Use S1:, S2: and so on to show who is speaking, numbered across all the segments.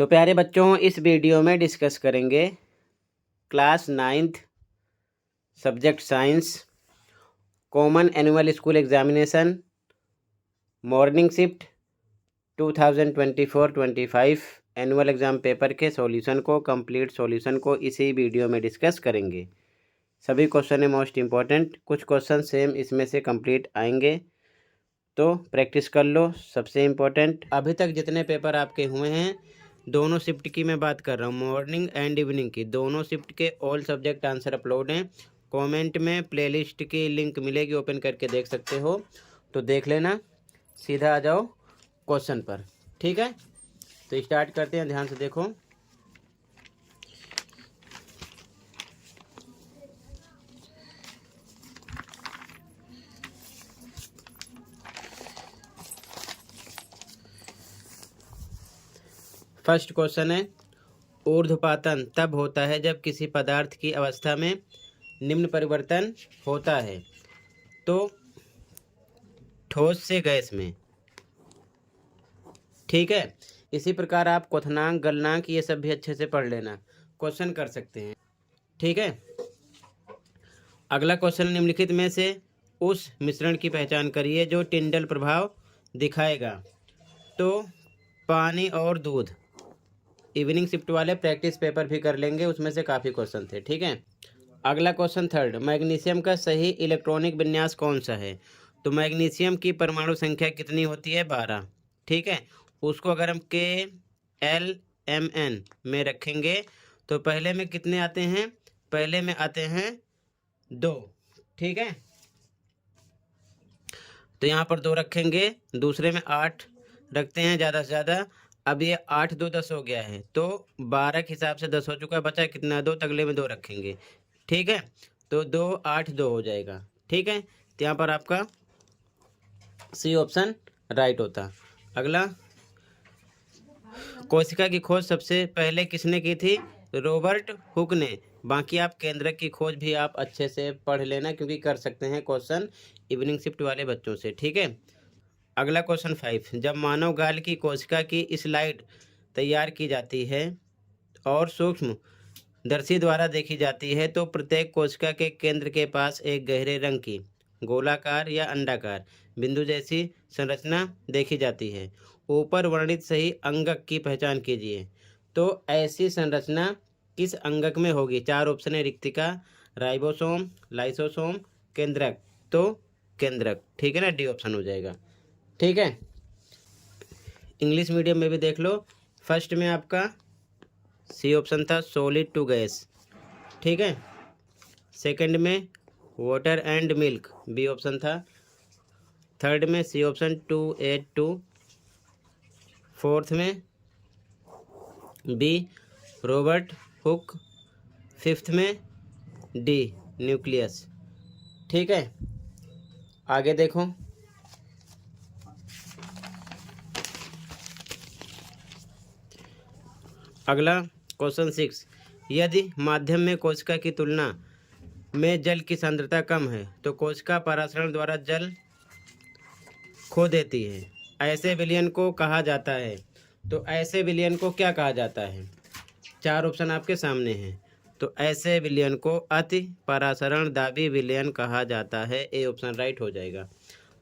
S1: तो प्यारे बच्चों, इस वीडियो में डिस्कस करेंगे class 9th subject science common annual school examination morning shift 2024-25 annual exam paper के सॉल्यूशन को कंप्लीट सॉल्यूशन को इसी वीडियो में डिस्कस करेंगे। सभी क्वेश्चन है मोस्ट इम्पॉर्टेंट, कुछ क्वेश्चन सेम इसमें से कंप्लीट आएंगे, तो प्रैक्टिस कर लो। सबसे इम्पोर्टेंट अभी तक जितने पेपर आपके हुए हैं, दोनों शिफ्ट की मैं बात कर रहा हूँ, मॉर्निंग एंड इवनिंग की, दोनों शिफ्ट के ऑल सब्जेक्ट आंसर अपलोड हैं। कमेंट में प्लेलिस्ट की लिंक मिलेगी, ओपन करके देख सकते हो, तो देख लेना। सीधा आ जाओ क्वेश्चन पर, ठीक है। तो स्टार्ट करते हैं, ध्यान से देखो। फर्स्ट क्वेश्चन है, ऊर्ध्वपातन तब होता है जब किसी पदार्थ की अवस्था में निम्न परिवर्तन होता है, तो ठोस से गैस में, ठीक है। इसी प्रकार आप क्वथनांक, गलनांक ये सब भी अच्छे से पढ़ लेना, क्वेश्चन कर सकते हैं, ठीक है। अगला क्वेश्चन, निम्नलिखित में से उस मिश्रण की पहचान करिए जो टिंडल प्रभाव दिखाएगा। तो पानी और दूध, इवनिंग शिफ्ट वाले प्रैक्टिस पेपर भी कर लेंगे, उसमें से काफ़ी क्वेश्चन थे, ठीक है। अगला क्वेश्चन थर्ड, मैग्नीशियम का सही इलेक्ट्रॉनिक विन्यास कौन सा है। तो मैग्नीशियम की परमाणु संख्या कितनी होती है, 12, ठीक है। उसको अगर हम KLMN में रखेंगे तो पहले में कितने आते हैं, पहले में आते हैं 2, ठीक है। तो यहाँ पर 2 रखेंगे, दूसरे में 8 रखते हैं ज़्यादा से ज़्यादा। अब ये 8 2 10 हो गया है, तो 12 के हिसाब से 10 हो चुका है, बचा कितना 2, अगले में 2 रखेंगे, ठीक है। तो 2 8 2 हो जाएगा, ठीक है। तो यहाँ पर आपका सी ऑप्शन राइट होता। अगला, कोशिका की खोज सबसे पहले किसने की थी, रॉबर्ट हुक ने। बाकी आप केंद्रक की खोज भी आप अच्छे से पढ़ लेना, क्योंकि कर सकते हैं क्वेश्चन इवनिंग शिफ्ट वाले बच्चों से, ठीक है। अगला क्वेश्चन 5, जब मानव गाल की कोशिका की स्लाइड तैयार की जाती है और सूक्ष्म दर्शी द्वारा देखी जाती है, तो प्रत्येक कोशिका के केंद्र के पास एक गहरे रंग की गोलाकार या अंडाकार बिंदु जैसी संरचना देखी जाती है। ऊपर वर्णित सही अंगक की पहचान कीजिए। तो ऐसी संरचना किस अंगक में होगी। 4 ऑप्शन है, रिक्तिका, राइबोसोम, लाइसोसोम, केंद्रक। तो केंद्रक, ठीक है ना, डी ऑप्शन हो जाएगा, ठीक है। इंग्लिश मीडियम में भी देख लो, फर्स्ट में आपका सी ऑप्शन था, सॉलिड टू गैस, ठीक है। सेकंड में water and milk, B option था। थर्ड में सी ऑप्शन 282। फोर्थ में बी रॉबर्ट हुक। फिफ्थ में डी न्यूक्लियस, ठीक है। आगे देखो, अगला क्वेश्चन 6, यदि माध्यम में कोशिका की तुलना में जल की सांद्रता कम है, तो कोशिका परासरण द्वारा जल खो देती है, ऐसे विलयन को कहा जाता है। तो ऐसे विलयन को क्या कहा जाता है, 4 ऑप्शन आपके सामने हैं। तो ऐसे विलयन को अति परासरण दाबी विलयन कहा जाता है, ए ऑप्शन राइट हो जाएगा।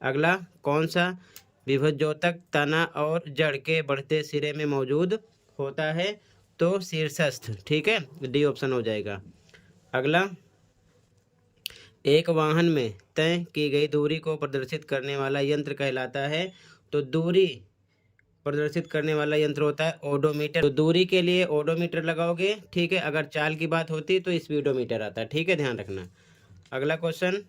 S1: अगला, कौन सा विभज्योतक तना और जड़ के बढ़ते सिरे में मौजूद होता है। तो शीर्षस्थ, ठीक है, डी ऑप्शन हो जाएगा। अगला, एक वाहन में तय की गई दूरी को प्रदर्शित करने वाला यंत्र कहलाता है। तो दूरी प्रदर्शित करने वाला यंत्र होता है ओडोमीटर। तो दूरी के लिए ओडोमीटर लगाओगे, ठीक है। अगर चाल की बात होती तो स्पीडोमीटर आता है, ठीक है, ध्यान रखना। अगला क्वेश्चन,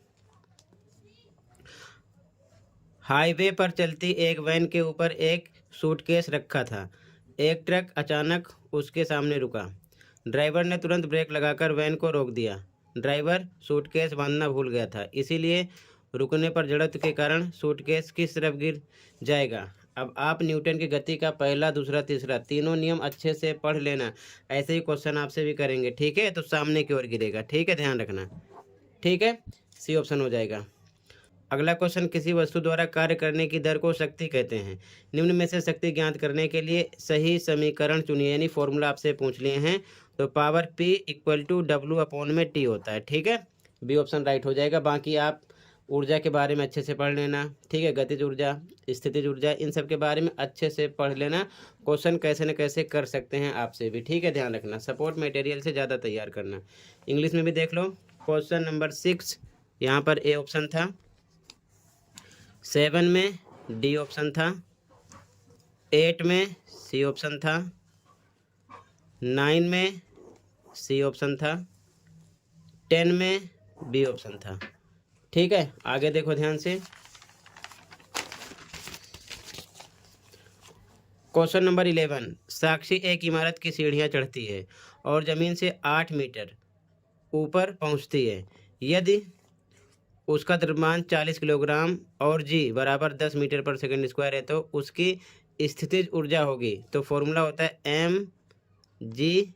S1: हाईवे पर चलती एक वैन के ऊपर एक सूटकेस रखा था। एक ट्रक अचानक उसके सामने रुका। ड्राइवर ने तुरंत ब्रेक लगाकर वैन को रोक दिया। ड्राइवर सूटकेस बांधना भूल गया था, इसीलिए रुकने पर जड़त्व के कारण सूटकेस किस तरफ गिर जाएगा। अब आप न्यूटन की गति का पहला, दूसरा, तीसरा तीनों नियम अच्छे से पढ़ लेना, ऐसे ही क्वेश्चन आपसे भी करेंगे, ठीक है। तो सामने की ओर गिरेगा, ठीक है, ध्यान रखना, ठीक है। सी ऑप्शन हो जाएगा। अगला क्वेश्चन, किसी वस्तु द्वारा कार्य करने की दर को शक्ति कहते हैं। निम्न में से शक्ति ज्ञात करने के लिए सही समीकरण चुनिए, यानी फॉर्मूला आपसे पूछ लिए हैं। तो power P equal to W/T होता है, ठीक है। बी ऑप्शन राइट हो जाएगा। बाकी आप ऊर्जा के बारे में अच्छे से पढ़ लेना, ठीक है। गतिज ऊर्जा, स्थितिज ऊर्जा, इन सब के बारे में अच्छे से पढ़ लेना। क्वेश्चन कैसे न कैसे कर सकते हैं आपसे भी, ठीक है। ध्यान रखना, सपोर्ट मटेरियल से ज़्यादा तैयार करना। इंग्लिश में भी देख लो। क्वेश्चन नंबर 6 यहाँ पर ए ऑप्शन था, 7 में डी ऑप्शन था, 8 में सी ऑप्शन था, 9 में सी ऑप्शन था, 10 में बी ऑप्शन था, ठीक है। आगे देखो ध्यान से। क्वेश्चन नंबर 11, साक्षी एक इमारत की सीढ़ियां चढ़ती है और ज़मीन से 8 मीटर ऊपर पहुंचती है। यदि उसका द्रव्यमान 40 किलोग्राम और जी बराबर 10 मीटर पर सेकंड स्क्वायर है तो उसकी स्थितिज ऊर्जा होगी। तो फॉर्मूला होता है mgh,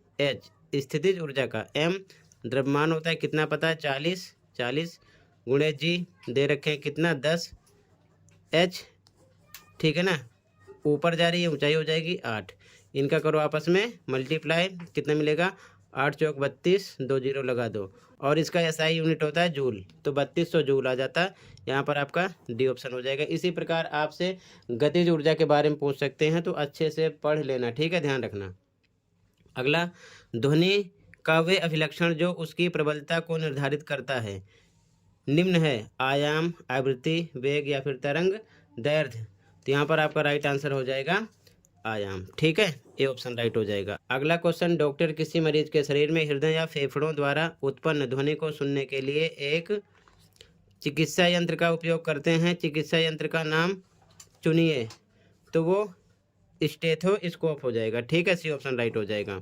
S1: स्थितिज ऊर्जा का। m द्रव्यमान होता है कितना पता है, 40 गुणे जी दे रखे हैं कितना, 10 h, ठीक है ना। ऊपर जा रही है, ऊंचाई हो जाएगी 8। इनका करो आपस में मल्टीप्लाई, कितना मिलेगा, 8 चौक 32, 2 जीरो लगा दो। और इसका एसआई यूनिट होता है जूल, तो 3200 जूल आ जाता है। यहाँ पर आपका डी ऑप्शन हो जाएगा। इसी प्रकार आपसे गतिज ऊर्जा के बारे में पूछ सकते हैं, तो अच्छे से पढ़ लेना, ठीक है। ध्यान रखना। अगला, ध्वनि का वे अभिलक्षण जो उसकी प्रबलता को निर्धारित करता है निम्न है, आयाम, आवृत्ति, वेग या फिर तरंग दैर्ध्य। तो यहाँ पर आपका राइट आंसर हो जाएगा आयाम, ठीक है। ए ऑप्शन राइट हो जाएगा। अगला क्वेश्चन, डॉक्टर किसी मरीज के शरीर में हृदय या फेफड़ों द्वारा उत्पन्न ध्वनि को सुनने के लिए एक चिकित्सा यंत्र का उपयोग करते हैं। चिकित्सा यंत्र का नाम चुनिए। तो वो स्टेथोस्कोप हो जाएगा, ठीक है। सी ऑप्शन राइट हो जाएगा।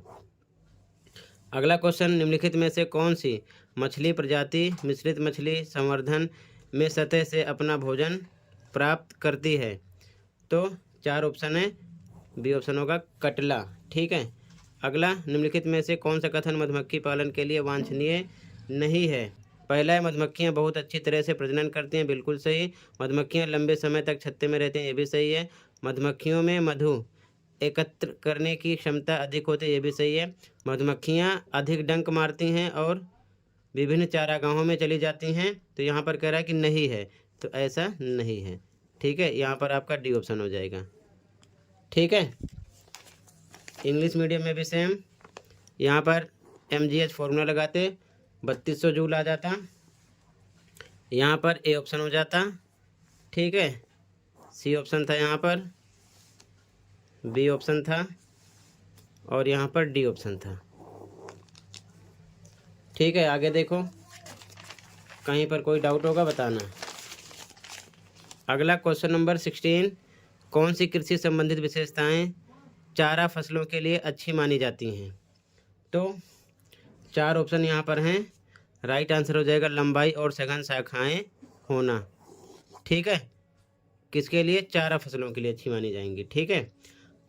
S1: अगला क्वेश्चन, निम्नलिखित में से कौन सी मछली प्रजाति मिश्रित मछली संवर्धन में सतह से अपना भोजन प्राप्त करती है। तो 4 ऑप्शन है, बी ऑप्शन होगा कटला, ठीक है। अगला, निम्नलिखित में से कौन सा कथन मधुमक्खी पालन के लिए वांछनीय नहीं है। पहला है, मधुमक्खियां बहुत अच्छी तरह से प्रजनन करती हैं, बिल्कुल सही। मधुमक्खियां लंबे समय तक छत्ते में रहती हैं, ये भी सही है। मधुमक्खियों में मधु एकत्र करने की क्षमता अधिक होती है, ये भी सही है। मधुमक्खियां अधिक डंक मारती हैं और विभिन्न चारागाहों में चली जाती हैं। तो यहाँ पर कह रहा है कि नहीं है, तो ऐसा नहीं है, ठीक है। यहाँ पर आपका डी ऑप्शन हो जाएगा, ठीक है। इंग्लिश मीडियम में भी सेम, यहाँ पर mgh फॉर्मूला लगाते 3200 जूल आ जाता, यहाँ पर ए ऑप्शन हो जाता, ठीक है। सी ऑप्शन था, यहाँ पर बी ऑप्शन था और यहाँ पर डी ऑप्शन था, ठीक है। आगे देखो, कहीं पर कोई डाउट होगा बताना। अगला क्वेश्चन नंबर 16, कौन सी कृषि संबंधित विशेषताएं चारा फसलों के लिए अच्छी मानी जाती हैं। तो 4 ऑप्शन यहाँ पर हैं। राइट आंसर हो जाएगा लंबाई और सघन शाखाएं होना, ठीक है। किसके लिए, चारा फसलों के लिए अच्छी मानी जाएंगी, ठीक है।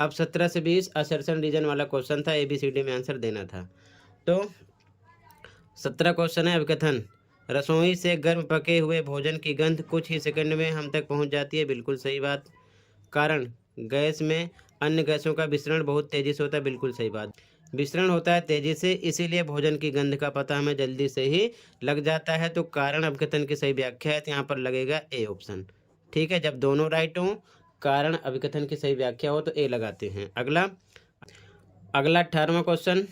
S1: अब 17 से 20 असर्शन रीजन वाला क्वेश्चन था, ABCD में आंसर देना था। तो 17 क्वेश्चन है, अभिकथन, रसोई से गर्म पके हुए भोजन की गंध कुछ ही सेकंड में हम तक पहुंच जाती है, बिल्कुल सही बात। कारण, गैस में अन्य गैसों का विसरण बहुत तेजी से होता है, बिल्कुल सही बात। विसरण होता है तेजी से, इसीलिए भोजन की गंध का पता हमें जल्दी से ही लग जाता है। तो कारण अभिकथन की सही व्याख्या है, तो यहाँ पर लगेगा ए ऑप्शन, ठीक है। जब दोनों राइट हों, कारण अभिकथन की सही व्याख्या हो, तो ए लगाते हैं। अगला 18वां क्वेश्चन,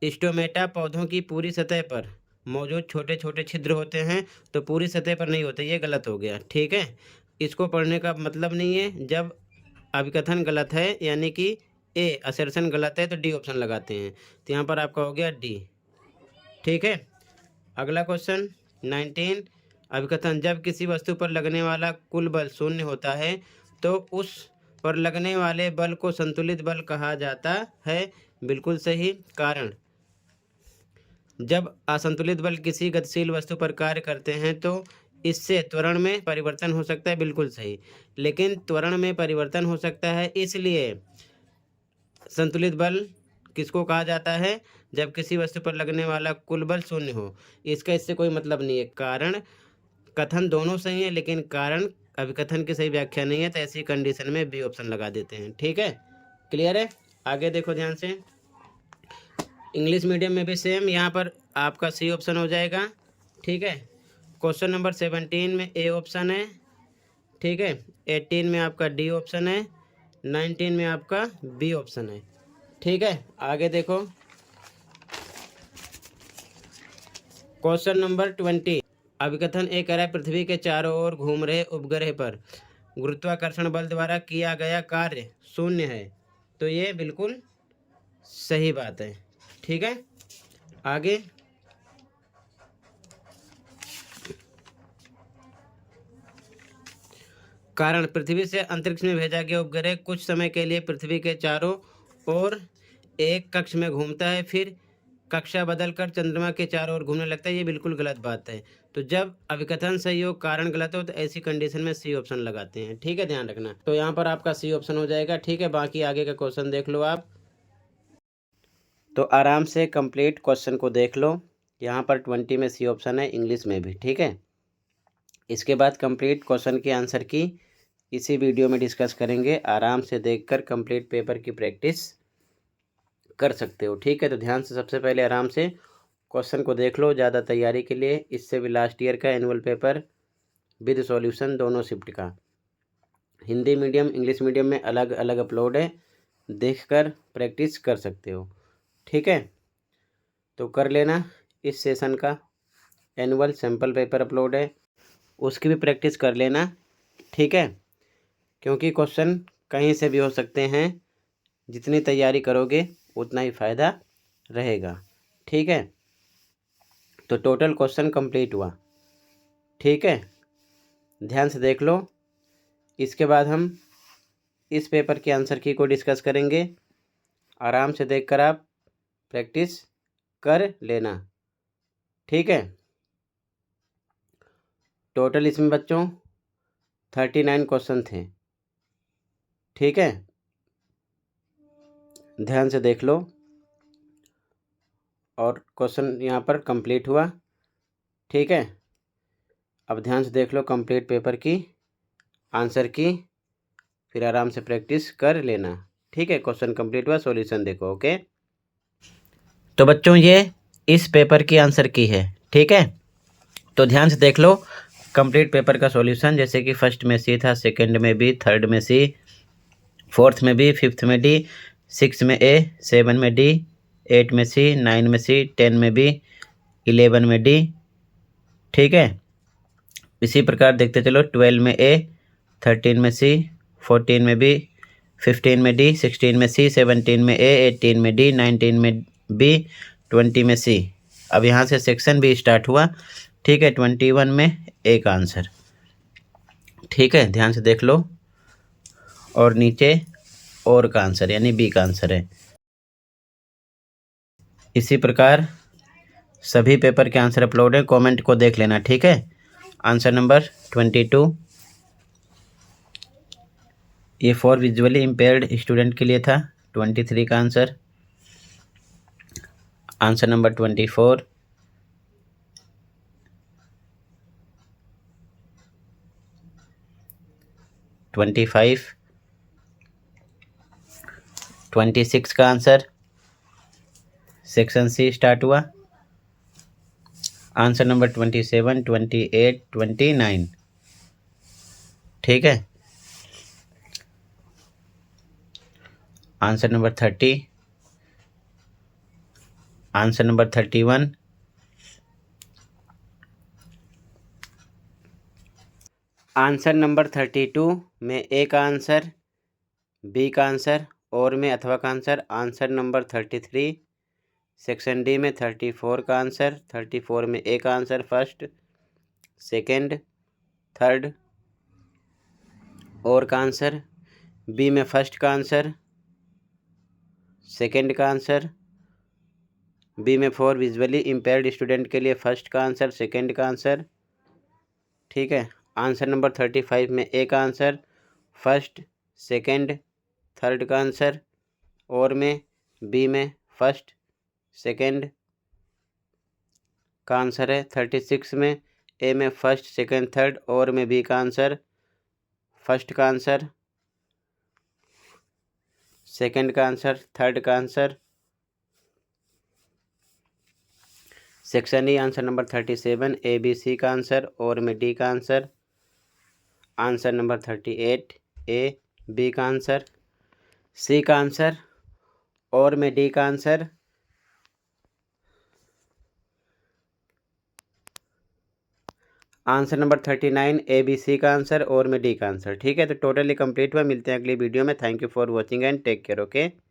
S1: स्टोमेटा पौधों की पूरी सतह पर मौजूद छोटे छोटे छिद्र होते हैं, तो पूरी सतह पर नहीं होते, ये गलत हो गया, ठीक है। इसको पढ़ने का मतलब नहीं है। जब अभिकथन गलत है यानी कि ए, असर्शन गलत है, तो डी ऑप्शन लगाते हैं। तो यहाँ पर आपका हो गया डी, ठीक है। अगला क्वेश्चन 19, अभिकथन, जब किसी वस्तु पर लगने वाला कुल बल शून्य होता है तो उस पर लगने वाले बल को संतुलित बल कहा जाता है, बिल्कुल सही। कारण, जब असंतुलित बल किसी गतिशील वस्तु पर कार्य करते हैं तो इससे त्वरण में परिवर्तन हो सकता है, बिल्कुल सही। लेकिन त्वरण में परिवर्तन हो सकता है, इसलिए संतुलित बल किसको कहा जाता है, जब किसी वस्तु पर लगने वाला कुल बल शून्य हो। इसका इससे कोई मतलब नहीं है। कारण कथन दोनों सही है लेकिन कारण अभिकथन की सही व्याख्या नहीं है, तो ऐसी कंडीशन में बी ऑप्शन लगा देते हैं। ठीक है, क्लियर है। आगे देखो ध्यान से, इंग्लिश मीडियम में भी सेम, यहाँ पर आपका सी ऑप्शन हो जाएगा। ठीक है, क्वेश्चन नंबर 17 में ए ऑप्शन है। ठीक है, 18 में आपका डी ऑप्शन है, 19 में आपका बी ऑप्शन है। ठीक है, आगे देखो क्वेश्चन नंबर 20, अभिकथन ए कह रहा है पृथ्वी के चारों ओर घूम रहे उपग्रह पर गुरुत्वाकर्षण बल द्वारा किया गया कार्य शून्य है। तो ये बिल्कुल सही बात है। ठीक है, आगे कारण पृथ्वी से अंतरिक्ष में भेजा गया उपग्रह कुछ समय के लिए पृथ्वी के चारों ओर एक कक्ष में घूमता है, फिर कक्षा बदलकर चंद्रमा के चारों ओर घूमने लगता है। ये बिल्कुल गलत बात है। तो जब अभिकथन सही हो कारण गलत हो तो ऐसी कंडीशन में सी ऑप्शन लगाते हैं। ठीक है, ध्यान रखना। तो यहाँ पर आपका सी ऑप्शन हो जाएगा। ठीक है, बाकी आगे का क्वेश्चन देख लो आप। तो आराम से कंप्लीट क्वेश्चन को देख लो। यहाँ पर 20 में सी ऑप्शन है, इंग्लिश में भी। ठीक है, इसके बाद कंप्लीट क्वेश्चन के आंसर की इसी वीडियो में डिस्कस करेंगे। आराम से देखकर कंप्लीट पेपर की प्रैक्टिस कर सकते हो। ठीक है, तो ध्यान से सबसे पहले आराम से क्वेश्चन को देख लो ज़्यादा तैयारी के लिए। इससे भी लास्ट ईयर का एनुअल पेपर विद सॉल्यूशन दोनों शिफ्ट का, हिंदी मीडियम इंग्लिश मीडियम में अलग अलग अपलोड है, देखकर प्रैक्टिस कर सकते हो। ठीक है, तो कर लेना। इस सेशन का एनुअल सैम्पल पेपर अपलोड है, उसकी भी प्रैक्टिस कर लेना। ठीक है, क्योंकि क्वेश्चन कहीं से भी हो सकते हैं, जितनी तैयारी करोगे उतना ही फ़ायदा रहेगा। ठीक है, तो टोटल क्वेश्चन कंप्लीट हुआ। ठीक है, ध्यान से देख लो। इसके बाद हम इस पेपर के आंसर की को डिस्कस करेंगे। आराम से देखकर आप प्रैक्टिस कर लेना। ठीक है, टोटल इसमें बच्चों 39 क्वेश्चन थे। ठीक है, ध्यान से देख लो और क्वेश्चन यहाँ पर कंप्लीट हुआ। ठीक है, अब ध्यान से देख लो कंप्लीट पेपर की आंसर की, फिर आराम से प्रैक्टिस कर लेना। ठीक है, क्वेश्चन कंप्लीट हुआ, सॉल्यूशन देखो। ओके, तो बच्चों ये इस पेपर की आंसर की है। ठीक है, तो ध्यान से देख लो कंप्लीट पेपर का सॉल्यूशन। जैसे कि फर्स्ट में सी था, सेकंड में बी, थर्ड में सी, फोर्थ में बी, फिफ्थ में डी, सिक्स में ए, सेवन में डी, 8 में सी, 9 में सी, 10 में बी, 11 में डी। ठीक है, इसी प्रकार देखते चलो 12 में ए, 13 में सी, 14 में बी, 15 में डी, 16 में सी, 17 में ए, 18 में डी, 19 में बी, 20 में सी। अब यहाँ से सेक्शन बी स्टार्ट हुआ। ठीक है, 21 में ए का आंसर। ठीक है, ध्यान से देख लो, और नीचे और का आंसर यानी बी का आंसर है। इसी प्रकार सभी पेपर के आंसर अपलोड है, कमेंट को देख लेना। ठीक है, आंसर नंबर 22 ये फॉर विजुअली इम्पेयर्ड स्टूडेंट के लिए था। 23 का आंसर, आंसर नंबर 24, 25, 26 का आंसर सेक्शन सी स्टार्ट हुआ। Answer number 27, 28, 29। ठीक है, answer number 30, answer number 31, answer number 32 में ए का आंसर, बी का आंसर, और में अथवा का answer, answer number 33, section D में 34 का आंसर, 34 में ए का आंसर फर्स्ट, सेकंड, थर्ड, और का आंसर, बी में फर्स्ट का आंसर, सेकंड का आंसर, बी में फॉर विजुअली इम्पेयर्ड स्टूडेंट के लिए फर्स्ट का आंसर, सेकंड का आंसर। ठीक है, आंसर नंबर 35 में ए का आंसर, फर्स्ट, सेकंड, थर्ड का आंसर, और में बी में फर्स्ट, सेकंड का आंसर है। 36 में ए में फर्स्ट, सेकंड, थर्ड, और में बी का आंसर, फर्स्ट का आंसर, सेकंड का आंसर, थर्ड का answer. Section E answer number 37 A B C का आंसर, और में डी का answer. Answer number 38 A B का आंसर, सी का आंसर, और में डी का answer. Answer number 39 A B C का आंसर, और में डी का आंसर। ठीक है, तो टोटली कंप्लीट हुआ। मिलते हैं अगली वीडियो में। Thank you for watching and take care. Okay.